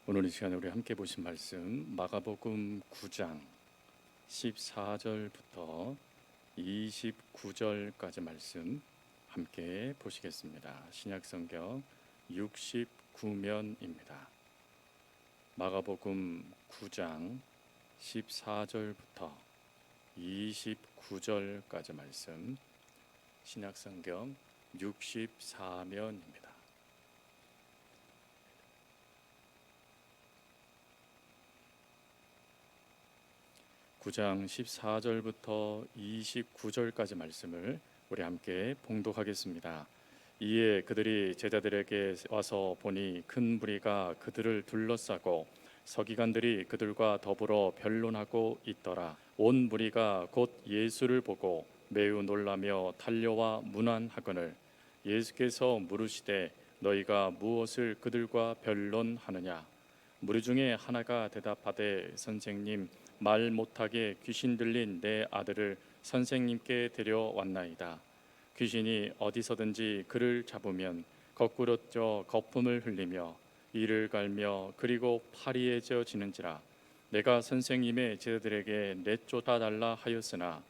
오늘 이 시간에 우리 함께 보신 말씀 마가복음 9장 14절부터 29절까지 말씀 함께 보시겠습니다. 신약성경 69면입니다. 마가복음 9장 14절부터 29절까지 말씀 신약성경 64면입니다. 9장 14절부터 29절까지 말씀을 우리 함께 봉독하겠습니다. 이에 그들이 제자들에게 와서 보니 큰 무리가 그들을 둘러싸고 서기관들이 그들과 더불어 변론하고 있더라. 온 무리가 곧 예수를 보고 매우 놀라며 달려와 문안하거늘 예수께서 물으시되 너희가 무엇을 그들과 변론하느냐. 무리 중에 하나가 대답하되 선생님, 말 못하게 귀신 들린 내 아들을 선생님께 데려왔나이다. 귀신이 어디서든지 그를 잡으면 거꾸로 쪄 거품을 흘리며 이를 갈며 그리고 파리해져지는지라. 내가 선생님의 제자들에게 내쫓아 달라 하였으나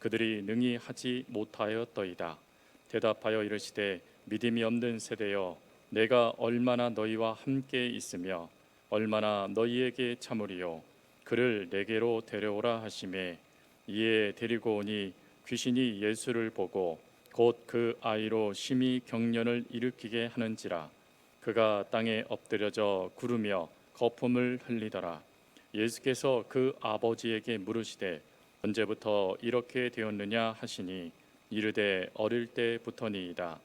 그들이 능히 하지 못하였더이다. 대답하여 이르시되 믿음이 없는 세대여, 내가 얼마나 너희와 함께 있으며 얼마나 너희에게 참으리요. 그를 내게로 데려오라 하시매 이에 데리고 오니 귀신이 예수를 보고 곧 그 아이로 심히 경련을 일으키게 하는지라. 그가 땅에 엎드려져 구르며 거품을 흘리더라. 예수께서 그 아버지에게 물으시되 언제부터 이렇게 되었느냐 하시니 이르되 어릴 때부터니이다.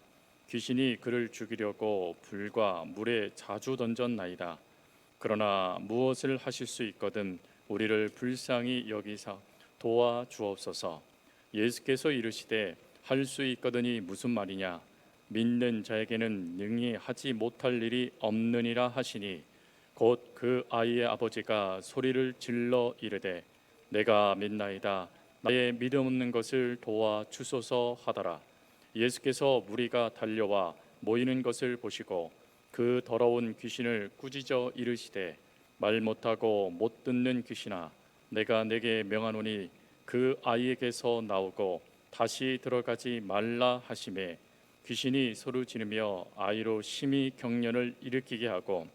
귀신이 그를 죽이려고 불과 물에 자주 던졌나이다. 그러나 무엇을 하실 수 있거든 우리를 불쌍히 여기사 도와 주옵소서. 예수께서 이르시되 할 수 있거든이 무슨 말이냐. 믿는 자에게는 능히 하지 못할 일이 없느니라 하시니 곧 그 아이의 아버지가 소리를 질러 이르되 내가 믿나이다. 나의 믿음 없는 것을 도와 주소서 하더라. 예수께서 무리가 달려와 모이는 것을 보시고 그 더러운 귀신을 꾸짖어 이르시되 말 못하고 못 듣는 귀신아, 내가 내게 명하노니 그 아이에게서 나오고 다시 들어가지 말라 하시매 귀신이 소리 지르며 아이로 심히 경련을 일으키게 하고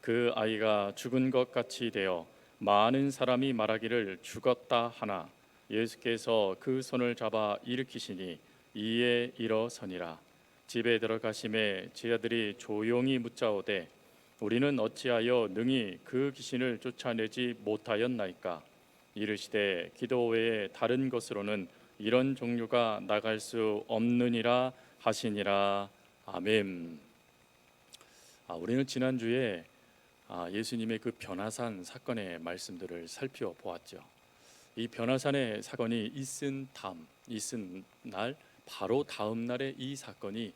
그 아이가 죽은 것 같이 되어 많은 사람이 말하기를 죽었다 하나 예수께서 그 손을 잡아 일으키시니 이에 일어서니라. 집에 들어가심에 제자들이 조용히 묻자오되 우리는 어찌하여 능히 그 귀신을 쫓아내지 못하였나이까. 이르시되 기도 외에 다른 것으로는 이런 종류가 나갈 수 없느니라 하시니라. 아멘. 우리는 지난주에 예수님의 그 변화산 사건의 말씀들을 살펴보았죠. 이 변화산의 사건이 있은 날 바로 다음 날에 이 사건이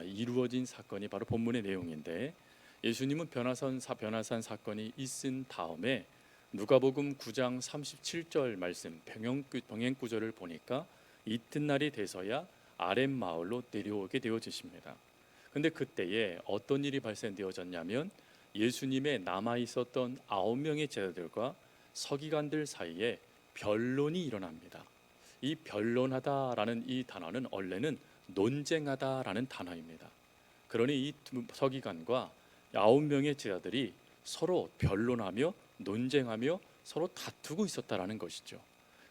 이루어진 사건이 바로 본문의 내용인데, 예수님은 변화산 사건이 있은 다음에 누가복음 9장 37절 말씀 병행 구절을 보니까 이튿날이 돼서야 아랫마을로 내려오게 되어지십니다. 근데 그때에 어떤 일이 발생되어졌냐면 예수님의 남아 있었던 9명의 제자들과 서기관들 사이에 변론이 일어납니다. 이 변론하다라는 이 단어는 원래는 논쟁하다라는 단어입니다. 그러니 이 서기관과 9명의 제자들이 서로 변론하며 논쟁하며 서로 다투고 있었다라는 것이죠.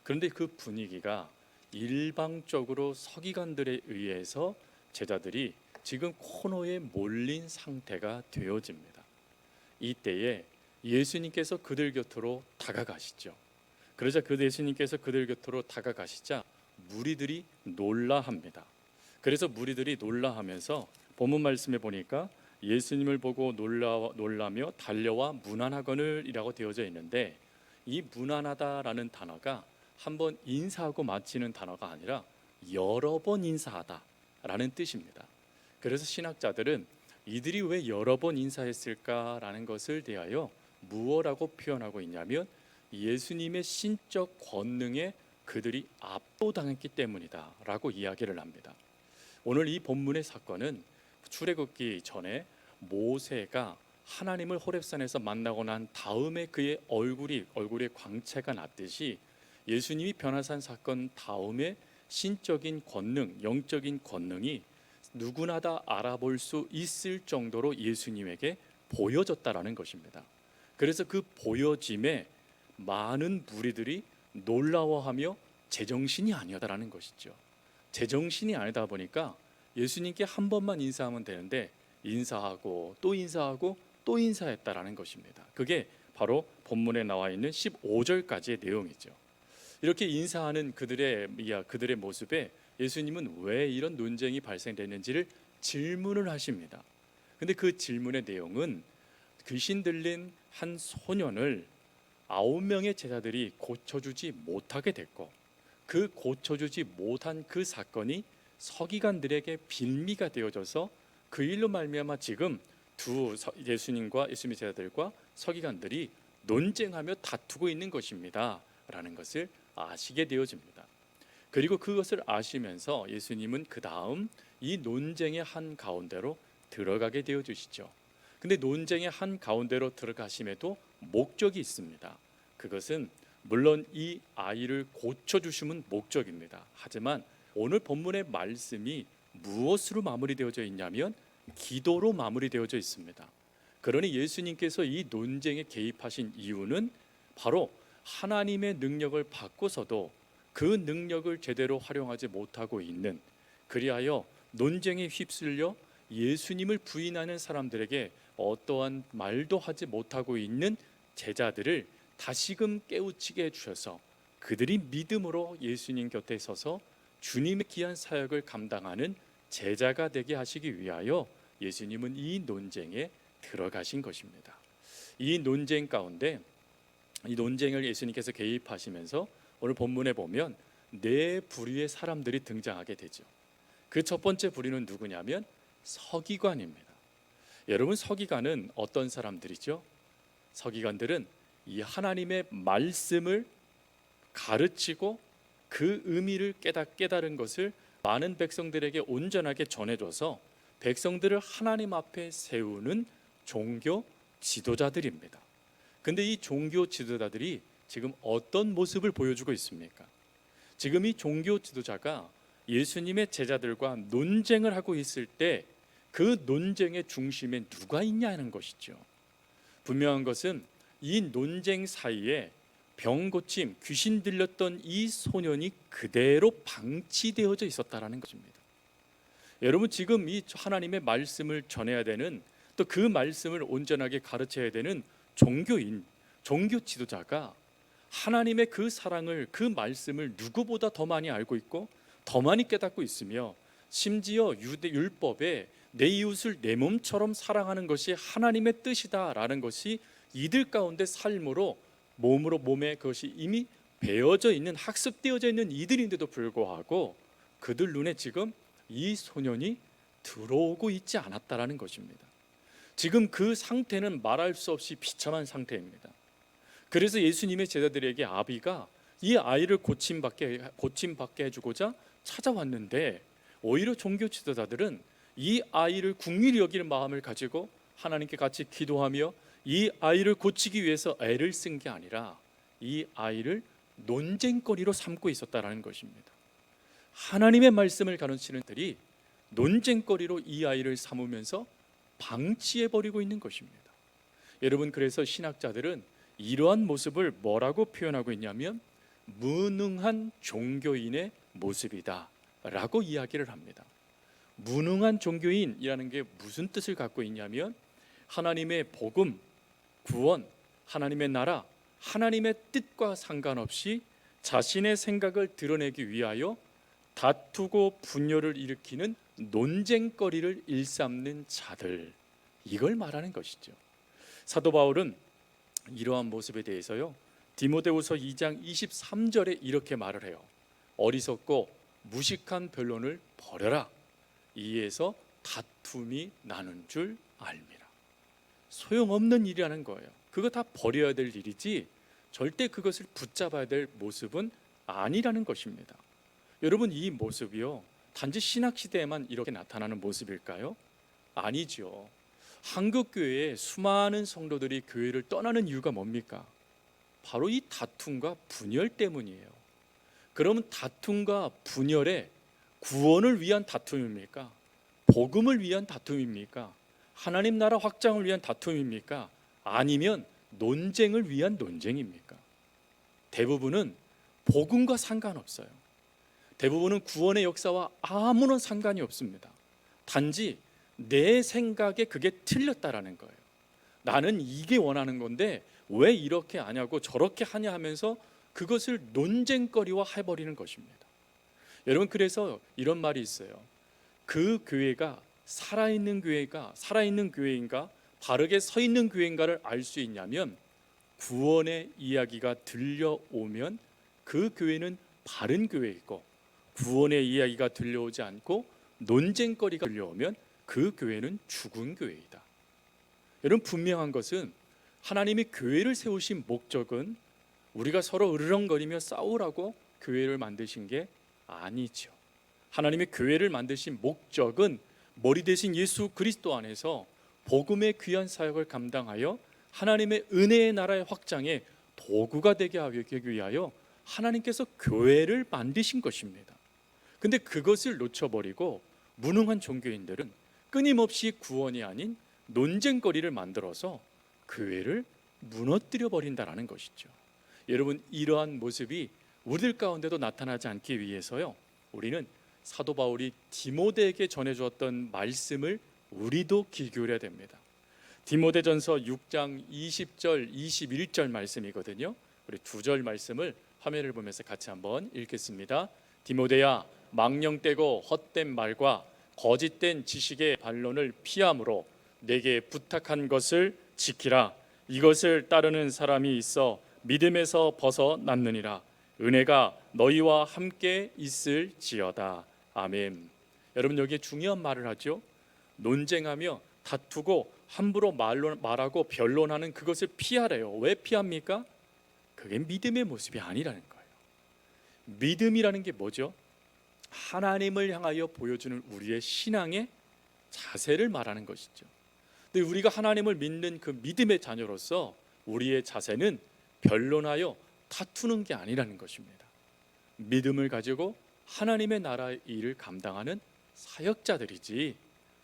그런데 그 분위기가 일방적으로 서기관들에 의해서 제자들이 지금 코너에 몰린 상태가 되어집니다. 이때에 예수님께서 그들 곁으로 다가가시죠. 그러자 그 예수님께서 그들 곁으로 다가가시자 무리들이 놀라합니다. 그래서 무리들이 놀라하면서 본문 말씀에 보니까 예수님을 보고 놀라며 달려와 문안하거늘이라고 되어져 있는데, 이 문안하다라는 단어가 한번 인사하고 마치는 단어가 아니라 여러 번 인사하다라는 뜻입니다. 그래서 신학자들은 이들이 왜 여러 번 인사했을까라는 것을 대하여 무엇라고 표현하고 있냐면 예수님의 신적 권능에 그들이 압도당했기 때문이다라고 이야기를 합니다. 오늘 이 본문의 사건은 출애굽기 전에 모세가 하나님을 호렙산에서 만나고 난 다음에 그의 얼굴에 광채가 났듯이 예수님이 변화산 사건 다음에 신적인 권능, 영적인 권능이 누구나 다 알아볼 수 있을 정도로 예수님에게 보여졌다라는 것입니다. 그래서 그 보여짐에 많은 무리들이 놀라워하며 제정신이 아니었다라는 것이죠. 제정신이 아니다 보니까 예수님께 한 번만 인사하면 되는데 인사하고 또 인사하고 또 인사했다라는 것입니다. 그게 바로 본문에 나와 있는 15절까지의 내용이죠. 이렇게 인사하는 그들의 모습에 예수님은 왜 이런 논쟁이 발생됐는지를 질문을 하십니다. 근데 그 질문의 내용은 귀신 들린 한 소년을 9명의 제자들이 고쳐주지 못하게 됐고, 그 고쳐주지 못한 그 사건이 서기관들에게 빌미가 되어져서 그 일로 말미암아 지금 예수님과 예수님의 제자들과 서기관들이 논쟁하며 다투고 있는 것입니다 라는 것을 아시게 되어집니다. 그리고 그것을 아시면서 예수님은 그 다음 이 논쟁의 한 가운데로 들어가게 되어주시죠. 근데 논쟁의 한 가운데로 들어가심에도 목적이 있습니다. 그것은 물론 이 아이를 고쳐주시면 목적입니다. 하지만 오늘 본문의 말씀이 무엇으로 마무리되어져 있냐면 기도로 마무리되어져 있습니다. 그러니 예수님께서 이 논쟁에 개입하신 이유는 바로 하나님의 능력을 받고서도 그 능력을 제대로 활용하지 못하고 있는, 그리하여 논쟁에 휩쓸려 예수님을 부인하는 사람들에게 어떠한 말도 하지 못하고 있는 제자들을 다시금 깨우치게 해주셔서 그들이 믿음으로 예수님 곁에 서서 주님의 귀한 사역을 감당하는 제자가 되게 하시기 위하여 예수님은 이 논쟁에 들어가신 것입니다. 이 논쟁 가운데 이 논쟁을 예수님께서 개입하시면서 오늘 본문에 보면 네 부류의 사람들이 등장하게 되죠. 그 첫 번째 부류는 누구냐면 서기관입니다. 여러분, 서기관은 어떤 사람들이죠? 서기관들은 이 하나님의 말씀을 가르치고 그 의미를 깨달은 것을 많은 백성들에게 온전하게 전해줘서 백성들을 하나님 앞에 세우는 종교 지도자들입니다. 근데 이 종교 지도자들이 지금 어떤 모습을 보여주고 있습니까? 지금 이 종교 지도자가 예수님의 제자들과 논쟁을 하고 있을 때 그 논쟁의 중심에 누가 있냐는 것이죠. 분명한 것은 이 논쟁 사이에 병 고침, 귀신 들렸던 이 소년이 그대로 방치되어져 있었다라는 것입니다. 여러분, 지금 이 하나님의 말씀을 전해야 되는, 또 그 말씀을 온전하게 가르쳐야 되는 종교인, 종교 지도자가 하나님의 그 사랑을, 그 말씀을 누구보다 더 많이 알고 있고 더 많이 깨닫고 있으며, 심지어 율법에 내 이웃을 내 몸처럼 사랑하는 것이 하나님의 뜻이다라는 것이 이들 가운데 삶으로 몸에 그것이 이미 배어져 있는, 학습되어져 있는 이들인데도 불구하고 그들 눈에 지금 이 소년이 들어오고 있지 않았다라는 것입니다. 지금 그 상태는 말할 수 없이 비참한 상태입니다. 그래서 예수님의 제자들에게 아비가 이 아이를 고침받게 해주고자 찾아왔는데, 오히려 종교 지도자들은 이 아이를 긍휼히 여기는 마음을 가지고 하나님께 같이 기도하며 이 아이를 고치기 위해서 애를 쓴 게 아니라 이 아이를 논쟁거리로 삼고 있었다라는 것입니다. 하나님의 말씀을 가르치는 들이 논쟁거리로 이 아이를 삼으면서 방치해버리고 있는 것입니다. 여러분, 그래서 신학자들은 이러한 모습을 뭐라고 표현하고 있냐면 무능한 종교인의 모습이다 라고 이야기를 합니다. 무능한 종교인이라는 게 무슨 뜻을 갖고 있냐면 하나님의 복음, 구원, 하나님의 나라, 하나님의 뜻과 상관없이 자신의 생각을 드러내기 위하여 다투고 분열을 일으키는 논쟁거리를 일삼는 자들, 이걸 말하는 것이죠. 사도 바울은 이러한 모습에 대해서요, 디모데후서 2장 23절에 이렇게 말을 해요. 어리석고 무식한 변론을 버려라. 이에서 다툼이 나는 줄 알미라. 소용없는 일이라는 거예요. 그거 다 버려야 될 일이지 절대 그것을 붙잡아야 될 모습은 아니라는 것입니다. 여러분, 이 모습이요, 단지 신학시대에만 이렇게 나타나는 모습일까요? 아니죠. 한국 교회에 수많은 성도들이 교회를 떠나는 이유가 뭡니까? 바로 이 다툼과 분열 때문이에요. 그러면 다툼과 분열에 구원을 위한 다툼입니까? 복음을 위한 다툼입니까? 하나님 나라 확장을 위한 다툼입니까? 아니면 논쟁을 위한 논쟁입니까? 대부분은 복음과 상관없어요. 대부분은 구원의 역사와 아무런 상관이 없습니다. 단지 내 생각에 그게 틀렸다라는 거예요. 나는 이게 원하는 건데 왜 이렇게 하냐고 저렇게 하냐 하면서 그것을 논쟁거리화 해버리는 것입니다. 여러분, 그래서 이런 말이 있어요. 그 교회가 살아있는 교회인가 바르게 서 있는 교회인가를 알 수 있냐면, 구원의 이야기가 들려오면 그 교회는 바른 교회이고, 구원의 이야기가 들려오지 않고 논쟁거리가 들려오면 그 교회는 죽은 교회이다. 여러분, 분명한 것은 하나님이 교회를 세우신 목적은 우리가 서로 으르렁거리며 싸우라고 교회를 만드신 게 아니죠. 하나님의 교회를 만드신 목적은 머리 대신 예수 그리스도 안에서 복음의 귀한 사역을 감당하여 하나님의 은혜의 나라의 확장에 도구가 되게 하기 위하여 하나님께서 교회를 만드신 것입니다. 근데 그것을 놓쳐버리고 무능한 종교인들은 끊임없이 구원이 아닌 논쟁거리를 만들어서 교회를 무너뜨려 버린다라는 것이죠. 여러분, 이러한 모습이 우리들 가운데도 나타나지 않기 위해서요, 우리는 사도 바울이 디모데에게 전해주었던 말씀을 우리도 귀 기울여야 됩니다. 디모데전서 6장 20절 21절 말씀이거든요. 우리 두 절 말씀을 화면을 보면서 같이 한번 읽겠습니다. 디모데야, 망령되고 헛된 말과 거짓된 지식의 반론을 피함으로 내게 부탁한 것을 지키라. 이것을 따르는 사람이 있어 믿음에서 벗어났느니라. 은혜가 너희와 함께 있을지어다. 아멘. 여러분, 여기에 중요한 말을 하죠. 논쟁하며 다투고 함부로 말하고 변론하는 그것을 피하래요. 왜 피합니까? 그게 믿음의 모습이 아니라는 거예요. 믿음이라는 게 뭐죠? 하나님을 향하여 보여주는 우리의 신앙의 자세를 말하는 것이죠. 근데 우리가 하나님을 믿는 그 믿음의 자녀로서 우리의 자세는 변론하여 다투는 게 아니라는 것입니다. 믿음을 가지고 하나님의 나라의 일을 감당하는 사역자들이지,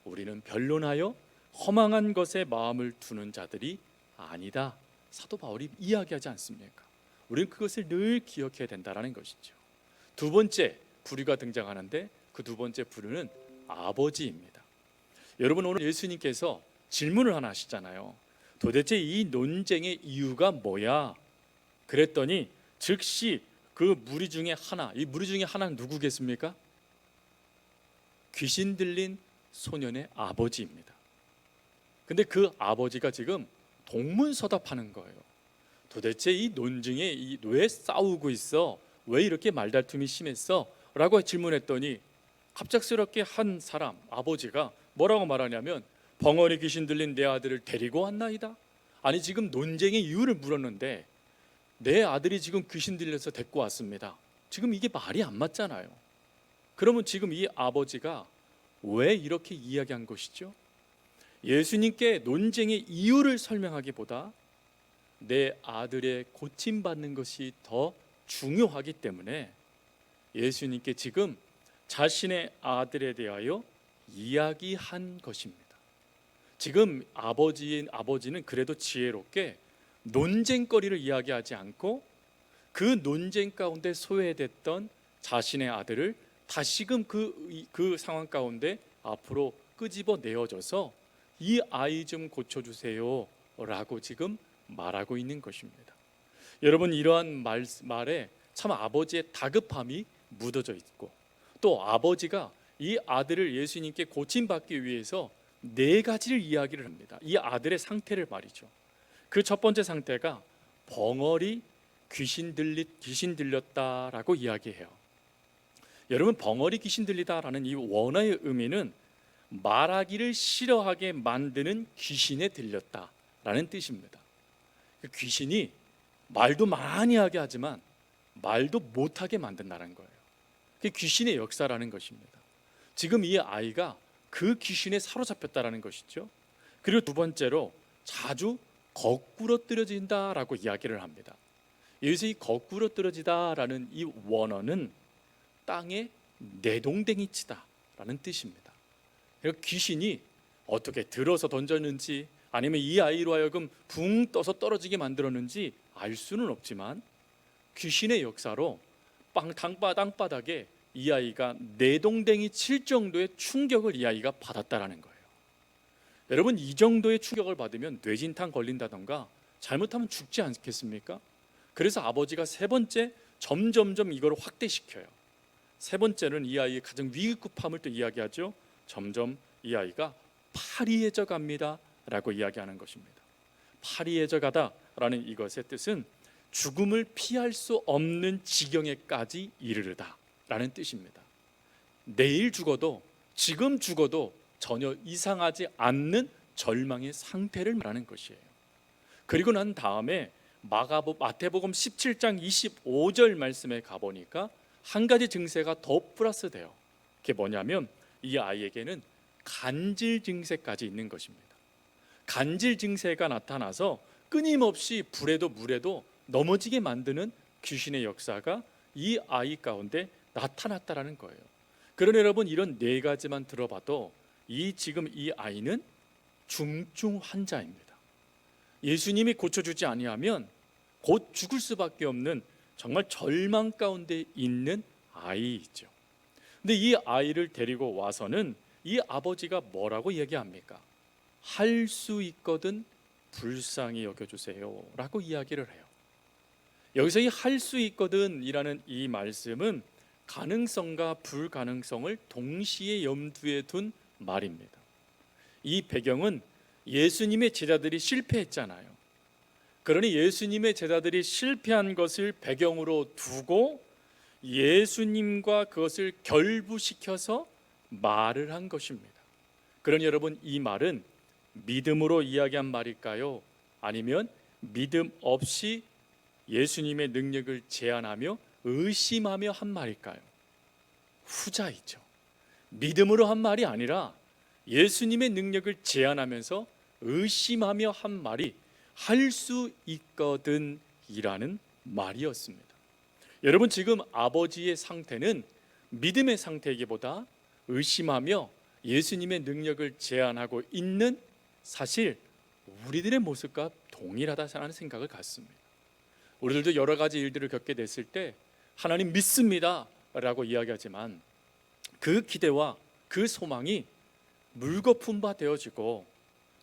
우리는 변론하여 허망한 것에 마음을 두는 자들이 아니다. 사도 바울이 이야기하지 않습니까? 우리는 그것을 늘 기억해야 된다는 것이죠. 두 번째 부류가 등장하는데, 그 두 번째 부류는 아버지입니다. 여러분, 오늘 예수님께서 질문을 하나 하시잖아요. 도대체 이 논쟁의 이유가 뭐야? 그랬더니 즉시 그 무리 중에 하나, 이 무리 중에 하나는 누구겠습니까? 귀신 들린 소년의 아버지입니다. 근데 그 아버지가 지금 동문서답하는 거예요. 도대체 이 논쟁에 왜 싸우고 있어? 왜 이렇게 말다툼이 심했어? 라고 질문했더니 갑작스럽게 한 사람, 아버지가 뭐라고 말하냐면, 벙어리 귀신 들린 내 아들을 데리고 왔나이다. 아니, 지금 논쟁의 이유를 물었는데 내 아들이 지금 귀신 들려서 데리고 왔습니다. 지금 이게 말이 안 맞잖아요. 그러면 지금 이 아버지가 왜 이렇게 이야기한 것이죠? 예수님께 논쟁의 이유를 설명하기보다 내 아들의 고침받는 것이 더 중요하기 때문에 예수님께 지금 자신의 아들에 대하여 이야기한 것입니다. 지금 아버지는 그래도 지혜롭게 논쟁거리를 이야기하지 않고 그 논쟁 가운데 소외됐던 자신의 아들을 다시금 그 상황 가운데 앞으로 끄집어 내어줘서 이 아이 좀 고쳐주세요 라고 지금 말하고 있는 것입니다. 여러분, 이러한 말에 참 아버지의 다급함이 묻어져 있고, 또 아버지가 이 아들을 예수님께 고침받기 위해서 네 가지를 이야기를 합니다. 이 아들의 상태를 말이죠. 그 첫 번째 상태가 벙어리 귀신 들렸다라고 이야기해요. 여러분, 벙어리 귀신 들리다라는 이 원어의 의미는 말하기를 싫어하게 만드는 귀신에 들렸다라는 뜻입니다. 그 귀신이 말도 많이 하게 하지만 말도 못하게 만든다는 거예요. 그게 귀신의 역사라는 것입니다. 지금 이 아이가 그 귀신에 사로잡혔다라는 것이죠. 그리고 두 번째로 자주 거꾸로 떨어진다라고 이야기를 합니다. 여기서 이 거꾸로 떨어지다라는 이 원어는 땅에 내동댕이 치다라는 뜻입니다. 그러니까 귀신이 어떻게 들어서 던졌는지 아니면 이 아이로 하여금 붕 떠서 떨어지게 만들었는지 알 수는 없지만 귀신의 역사로 땅바닥에 이 아이가 내동댕이 칠 정도의 충격을 이 아이가 받았다라는 거예요. 여러분, 이 정도의 충격을 받으면 뇌진탕 걸린다던가 잘못하면 죽지 않겠습니까? 그래서 아버지가 세 번째 점점점 이걸 확대시켜요. 세 번째는 이 아이의 가장 위급함을 또 이야기하죠. 점점 이 아이가 파리해져 갑니다 라고 이야기하는 것입니다. 파리해져 가다라는 이것의 뜻은 죽음을 피할 수 없는 지경에까지 이르르다 라는 뜻입니다. 내일 죽어도 지금 죽어도 전혀 이상하지 않는 절망의 상태를 말하는 것이에요. 그리고 난 다음에 마태복음 17장 25절 말씀에 가보니까 한 가지 증세가 더 플러스 돼요. 그게 뭐냐면 이 아이에게는 간질 증세까지 있는 것입니다. 간질 증세가 나타나서 끊임없이 불에도 물에도 넘어지게 만드는 귀신의 역사가 이 아이 가운데 나타났다라는 거예요. 그러나 여러분, 이런 네 가지만 들어봐도 지금 이 아이는 중증 환자입니다. 예수님이 고쳐주지 아니하면 곧 죽을 수밖에 없는 정말 절망 가운데 있는 아이이죠. 근데 이 아이를 데리고 와서는 이 아버지가 뭐라고 얘기합니까? 할 수 있거든 불쌍히 여겨주세요 라고 이야기를 해요. 여기서 이 할 수 있거든 이라는 이 말씀은 가능성과 불가능성을 동시에 염두에 둔 말입니다. 이 배경은 예수님의 제자들이 실패했잖아요. 그러니 예수님의 제자들이 실패한 것을 배경으로 두고 예수님과 그것을 결부시켜서 말을 한 것입니다. 그러니 여러분, 이 말은 믿음으로 이야기한 말일까요? 아니면 믿음 없이 예수님의 능력을 제안하며 의심하며 한 말일까요? 후자이죠. 믿음으로 한 말이 아니라 예수님의 능력을 제안하면서 의심하며 한 말이 할 수 있거든 이라는 말이었습니다. 여러분, 지금 아버지의 상태는 믿음의 상태이기보다 의심하며 예수님의 능력을 제안하고 있는, 사실 우리들의 모습과 동일하다는 생각을 갖습니다. 우리들도 여러 가지 일들을 겪게 됐을 때 하나님 믿습니다 라고 이야기하지만 그 기대와 그 소망이 물거품 바 되어지고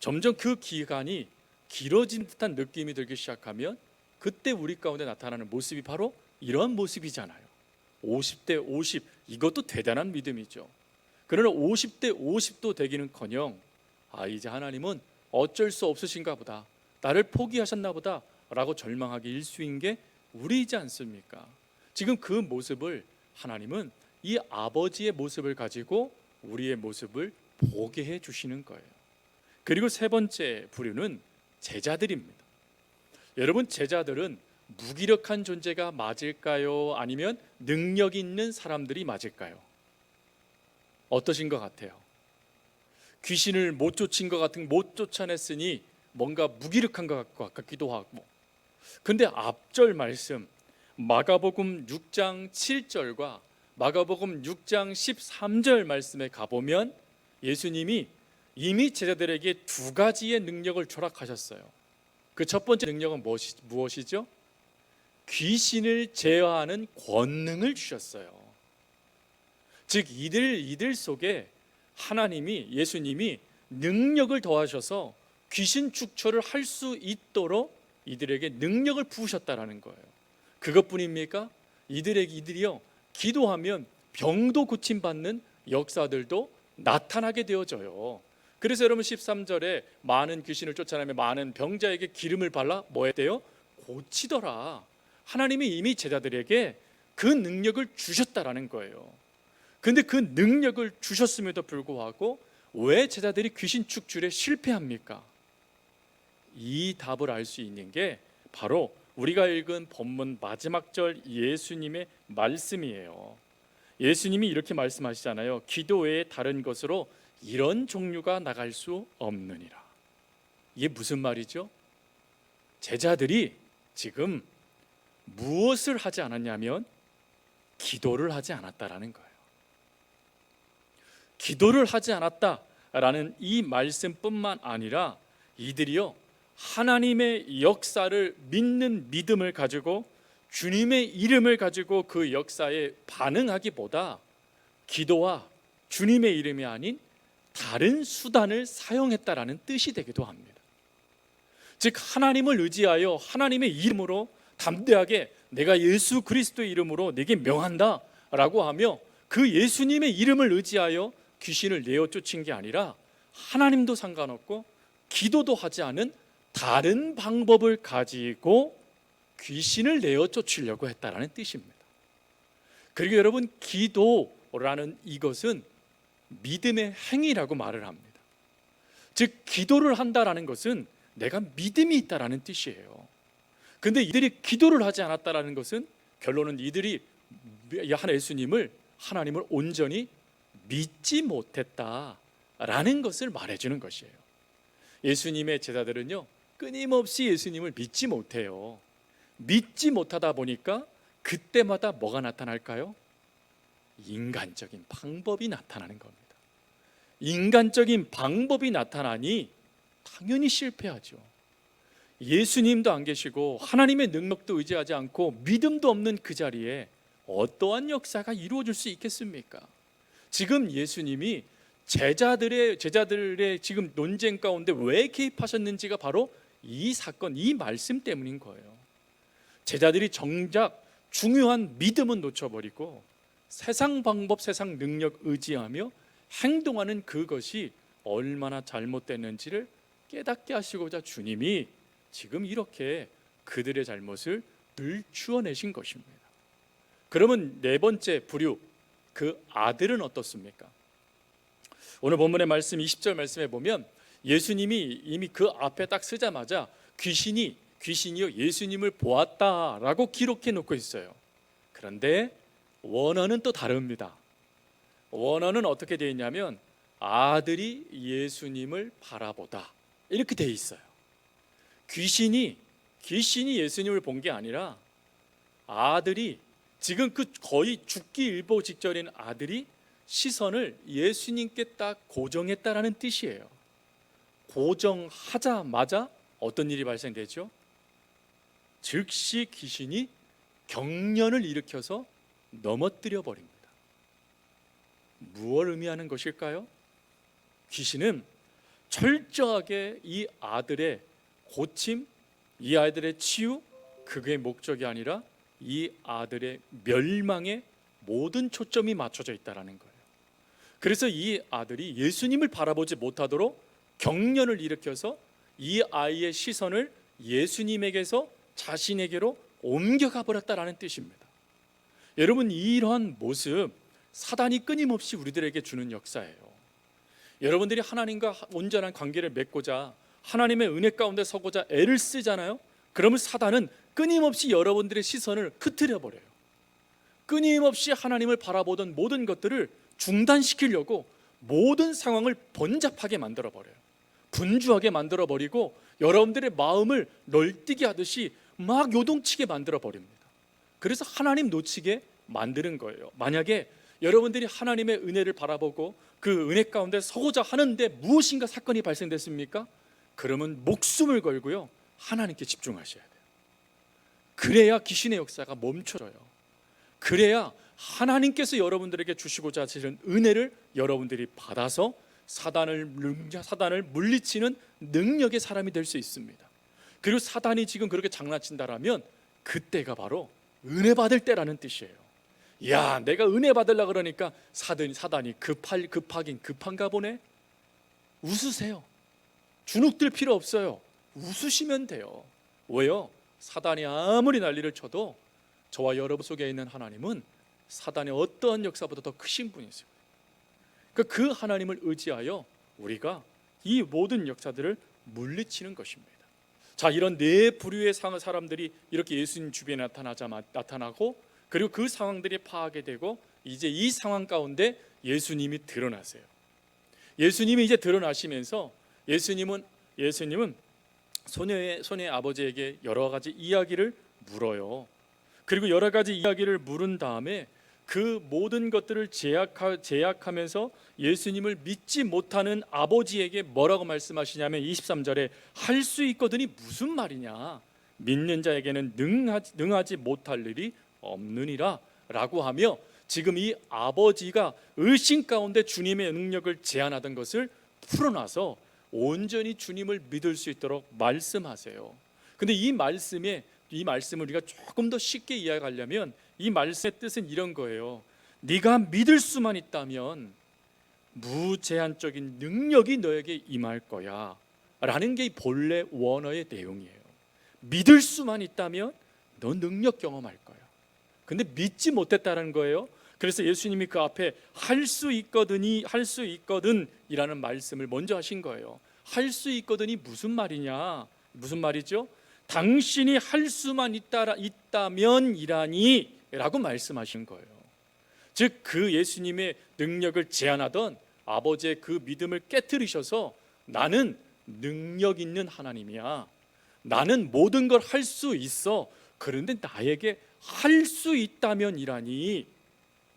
점점 그 기간이 길어진 듯한 느낌이 들기 시작하면 그때 우리 가운데 나타나는 모습이 바로 이러한 모습이잖아요. 50대 50, 이것도 대단한 믿음이죠. 그러나 50대 50도 되기는커녕 이제 하나님은 어쩔 수 없으신가 보다, 나를 포기하셨나 보다 라고 절망하기 일쑤인 게 우리이지 않습니까? 지금 그 모습을 하나님은 이 아버지의 모습을 가지고 우리의 모습을 보게 해 주시는 거예요. 그리고 세 번째 부류는 제자들입니다. 여러분, 제자들은 무기력한 존재가 맞을까요? 아니면 능력 있는 사람들이 맞을까요? 어떠신 것 같아요? 귀신을 못 쫓아냈으니 뭔가 무기력한 것 같기도 하고. 근데 앞절 말씀 마가복음 6장 7절과 마가복음 6장 13절 말씀에 가보면 예수님이 이미 제자들에게 두 가지의 능력을 허락하셨어요. 그 첫 번째 능력은 무엇이죠? 귀신을 제어하는 권능을 주셨어요. 즉 이들 속에 하나님이, 예수님이 능력을 더하셔서 귀신 축처를 할 수 있도록 이들에게 능력을 부으셨다라는 거예요. 그것뿐입니까? 이들이요, 기도하면 병도 고침받는 역사들도 나타나게 되어져요. 그래서 여러분 13절에 많은 귀신을 쫓아내며 많은 병자에게 기름을 발라 뭐 했대요? 고치더라. 하나님이 이미 제자들에게 그 능력을 주셨다라는 거예요. 근데 그 능력을 주셨음에도 불구하고 왜 제자들이 귀신 축출에 실패합니까? 이 답을 알 수 있는 게 바로 우리가 읽은 본문 마지막 절 예수님의 말씀이에요. 예수님이 이렇게 말씀하시잖아요. 기도 외에 다른 것으로 이런 종류가 나갈 수 없느니라. 이게 무슨 말이죠? 제자들이 지금 무엇을 하지 않았냐면 기도를 하지 않았다라는 거예요. 기도를 하지 않았다라는 이 말씀뿐만 아니라 이들이요, 하나님의 역사를 믿는 믿음을 가지고 주님의 이름을 가지고 그 역사에 반응하기보다 기도와 주님의 이름이 아닌 다른 수단을 사용했다라는 뜻이 되기도 합니다. 즉 하나님을 의지하여 하나님의 이름으로 담대하게 내가 예수 그리스도의 이름으로 내게 명한다 라고 하며 그 예수님의 이름을 의지하여 귀신을 내어 쫓은 게 아니라 하나님도 상관없고 기도도 하지 않은 다른 방법을 가지고 귀신을 내어 쫓으려고 했다라는 뜻입니다. 그리고 여러분, 기도라는 이것은 믿음의 행위라고 말을 합니다. 즉 기도를 한다라는 것은 내가 믿음이 있다라는 뜻이에요. 근데 이들이 기도를 하지 않았다라는 것은 결론은 이들이 예수님을, 하나님을 온전히 믿지 못했다라는 것을 말해주는 것이에요. 예수님의 제자들은요, 끊임없이 예수님을 믿지 못해요. 믿지 못하다 보니까 그때마다 뭐가 나타날까요? 인간적인 방법이 나타나는 겁니다. 인간적인 방법이 나타나니 당연히 실패하죠. 예수님도 안 계시고 하나님의 능력도 의지하지 않고 믿음도 없는 그 자리에 어떠한 역사가 이루어질 수 있겠습니까? 지금 예수님이 제자들의 지금 논쟁 가운데 왜 개입하셨는지가 바로 이 사건, 이 말씀 때문인 거예요. 제자들이 정작 중요한 믿음은 놓쳐버리고 세상 방법, 세상 능력 의지하며 행동하는 그것이 얼마나 잘못됐는지를 깨닫게 하시고자 주님이 지금 이렇게 그들의 잘못을 들추어내신 것입니다. 그러면 네 번째 부류, 그 아들은 어떻습니까? 오늘 본문의 말씀 20절 말씀에 보면 예수님이 이미 그 앞에 딱 쓰자마자 귀신이요 예수님을 보았다라고 기록해 놓고 있어요. 그런데 원어는 또 다릅니다. 원어는 어떻게 되어 있냐면 아들이 예수님을 바라보다 이렇게 되어 있어요. 귀신이 예수님을 본 게 아니라 아들이, 지금 그 거의 죽기 일보 직전인 아들이 시선을 예수님께 딱 고정했다라는 뜻이에요. 고정하자마자 어떤 일이 발생되죠? 즉시 귀신이 경련을 일으켜서 넘어뜨려 버립니다. 무엇을 의미하는 것일까요? 귀신은 철저하게 이 아들의 고침, 이 아들의 치유, 그게 목적이 아니라 이 아들의 멸망에 모든 초점이 맞춰져 있다는 거예요. 그래서 이 아들이 예수님을 바라보지 못하도록 경련을 일으켜서 이 아이의 시선을 예수님에게서 자신에게로 옮겨가 버렸다는 뜻입니다. 여러분, 이러한 모습 사단이 끊임없이 우리들에게 주는 역사예요. 여러분들이 하나님과 온전한 관계를 맺고자 하나님의 은혜 가운데 서고자 애를 쓰잖아요. 그러면 사단은 끊임없이 여러분들의 시선을 흐트려 버려요. 끊임없이 하나님을 바라보던 모든 것들을 중단시키려고 모든 상황을 번잡하게 만들어 버려요. 분주하게 만들어 버리고 여러분들의 마음을 널뛰게 하듯이 막 요동치게 만들어 버립니다. 그래서 하나님 놓치게 만드는 거예요. 만약에 여러분들이 하나님의 은혜를 바라보고 그 은혜 가운데 서고자 하는데 무엇인가 사건이 발생됐습니까? 그러면 목숨을 걸고요, 하나님께 집중하셔야 돼요. 그래야 귀신의 역사가 멈춰져요. 그래야 하나님께서 여러분들에게 주시고자 하시는 은혜를 여러분들이 받아서 사단을 물리치는 능력의 사람이 될 수 있습니다. 그리고 사단이 지금 그렇게 장난친다라면 그때가 바로 은혜 받을 때라는 뜻이에요. 야, 내가 은혜 받으려고 그러니까 사단이 급하긴 급한가 보네. 웃으세요. 주눅들 필요 없어요. 웃으시면 돼요. 왜요? 사단이 아무리 난리를 쳐도 저와 여러분 속에 있는 하나님은 사단의 어떠한 역사보다 더 크신 분이세요. 그 하나님을 의지하여 우리가 이 모든 역사들을 물리치는 것입니다. 자, 이런 네 부류의 사람들이 이렇게 예수님 주변에 나타나고, 그리고 그 상황들이 파악이 되고, 이제 이 상황 가운데 예수님이 드러나세요. 예수님이 이제 드러나시면서 예수님은 소녀의 아버지에게 여러 가지 이야기를 물어요. 그리고 여러 가지 이야기를 물은 다음에 그 모든 것들을 제약하면서 예수님을 믿지 못하는 아버지에게 뭐라고 말씀하시냐면 23절에 할 수 있거든이 무슨 말이냐, 믿는 자에게는 능하지 못할 일이 없느니라 라고 하며, 지금 이 아버지가 의심 가운데 주님의 능력을 제한하던 것을 풀어놔서 온전히 주님을 믿을 수 있도록 말씀하세요. 근데 이 말씀을 우리가 조금 더 쉽게 이해하려면 이 말씀의 뜻은 이런 거예요. 네가 믿을 수만 있다면 무제한적인 능력이 너에게 임할 거야 라는 게 본래 원어의 내용이에요. 믿을 수만 있다면 너 능력 경험할 거야. 근데 믿지 못했다는 거예요. 그래서 예수님이 그 앞에 할 수 있거든 이라는 말씀을 먼저 하신 거예요. 할 수 있거든이 무슨 말이냐, 무슨 말이죠? 당신이 할 수만 있다면 이라니 라고 말씀하신 거예요. 즉 그 예수님의 능력을 제한하던 아버지의 그 믿음을 깨트리셔서 나는 능력 있는 하나님이야, 나는 모든 걸 할 수 있어, 그런데 나에게 할 수 있다면 이라니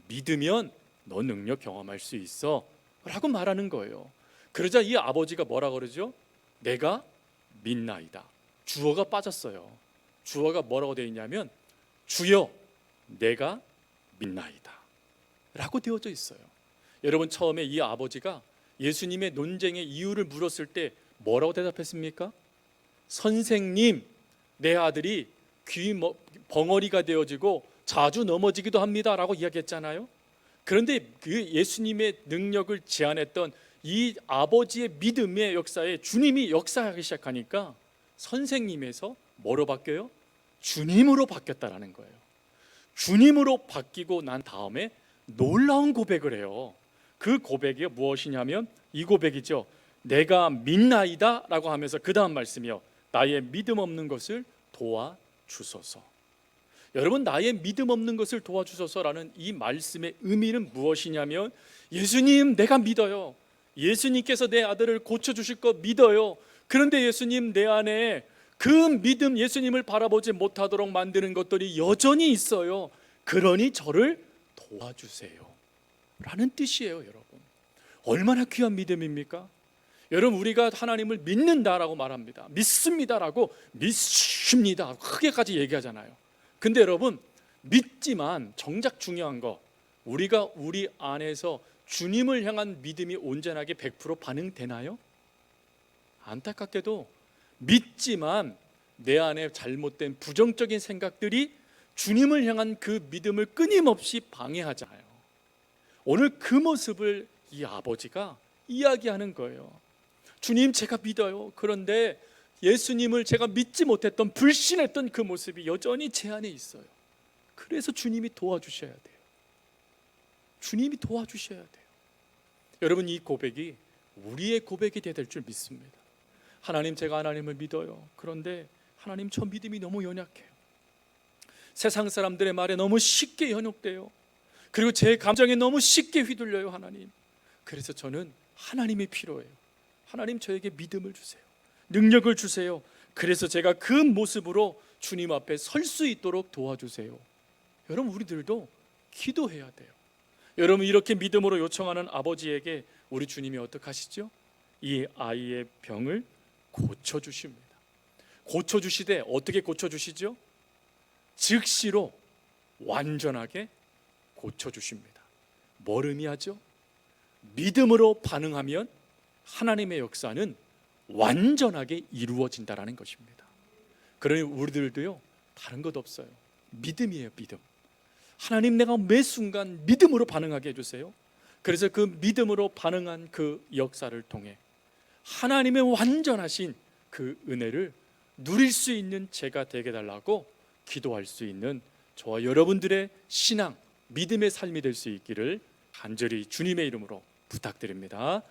믿으면 너 능력 경험할 수 있어 라고 말하는 거예요. 그러자 이 아버지가 뭐라 그러죠? 내가 믿나이다. 주어가 빠졌어요. 주어가 뭐라고 되어 있냐면 주여 내가 믿나이다 라고 되어져 있어요. 여러분, 처음에 이 아버지가 예수님의 논쟁의 이유를 물었을 때 뭐라고 대답했습니까? 선생님, 내 아들이 벙어리가 되어지고 자주 넘어지기도 합니다 라고 이야기했잖아요. 그런데 그 예수님의 능력을 제한했던 이 아버지의 믿음의 역사에 주님이 역사하기 시작하니까 선생님에서 뭐로 바뀌어요? 주님으로 바뀌었다라는 거예요. 주님으로 바뀌고 난 다음에 놀라운 고백을 해요. 그 고백이 무엇이냐면 이 고백이죠. 내가 믿나이다 라고 하면서 그 다음 말씀이요, 나의 믿음 없는 것을 도와주소서. 여러분, 나의 믿음 없는 것을 도와주소서라는 이 말씀의 의미는 무엇이냐면, 예수님 내가 믿어요, 예수님께서 내 아들을 고쳐주실 거 믿어요. 그런데 예수님, 내 안에 그 믿음, 예수님을 바라보지 못하도록 만드는 것들이 여전히 있어요. 그러니 저를 도와주세요 라는 뜻이에요. 여러분, 얼마나 귀한 믿음입니까? 여러분, 우리가 하나님을 믿는다라고 말합니다. 믿습니다라고 믿습니다 크게까지 얘기하잖아요. 근데 여러분, 믿지만 정작 중요한 거, 우리가 우리 안에서 주님을 향한 믿음이 온전하게 100% 반응되나요? 안타깝게도 믿지만 내 안에 잘못된 부정적인 생각들이 주님을 향한 그 믿음을 끊임없이 방해하잖아요. 오늘 그 모습을 이 아버지가 이야기하는 거예요. 주님, 제가 믿어요. 그런데 예수님을 제가 믿지 못했던, 불신했던 그 모습이 여전히 제 안에 있어요. 그래서 주님이 도와주셔야 돼요. 주님이 도와주셔야 돼요. 여러분, 이 고백이 우리의 고백이 될 줄 믿습니다. 하나님, 제가 하나님을 믿어요. 그런데 하나님, 저 믿음이 너무 연약해요. 세상 사람들의 말에 너무 쉽게 현혹돼요. 그리고 제 감정에 너무 쉽게 휘둘려요. 하나님, 그래서 저는 하나님이 필요해요. 하나님, 저에게 믿음을 주세요, 능력을 주세요. 그래서 제가 그 모습으로 주님 앞에 설 수 있도록 도와주세요. 여러분, 우리들도 기도해야 돼요. 여러분, 이렇게 믿음으로 요청하는 아버지에게 우리 주님이 어떻게 하시죠? 이 아이의 병을 고쳐주십니다. 고쳐주시되 어떻게 고쳐주시죠? 즉시로 완전하게 고쳐주십니다. 뭘 의미하죠? 믿음으로 반응하면 하나님의 역사는 완전하게 이루어진다라는 것입니다. 그러니 우리들도요, 다른 것 없어요. 믿음이에요. 믿음. 하나님, 내가 매 순간 믿음으로 반응하게 해주세요. 그래서 그 믿음으로 반응한 그 역사를 통해 하나님의 완전하신 그 은혜를 누릴 수 있는 제가 되게 달라고 기도할 수 있는 저와 여러분들의 신앙, 믿음의 삶이 될 수 있기를 간절히 주님의 이름으로 부탁드립니다.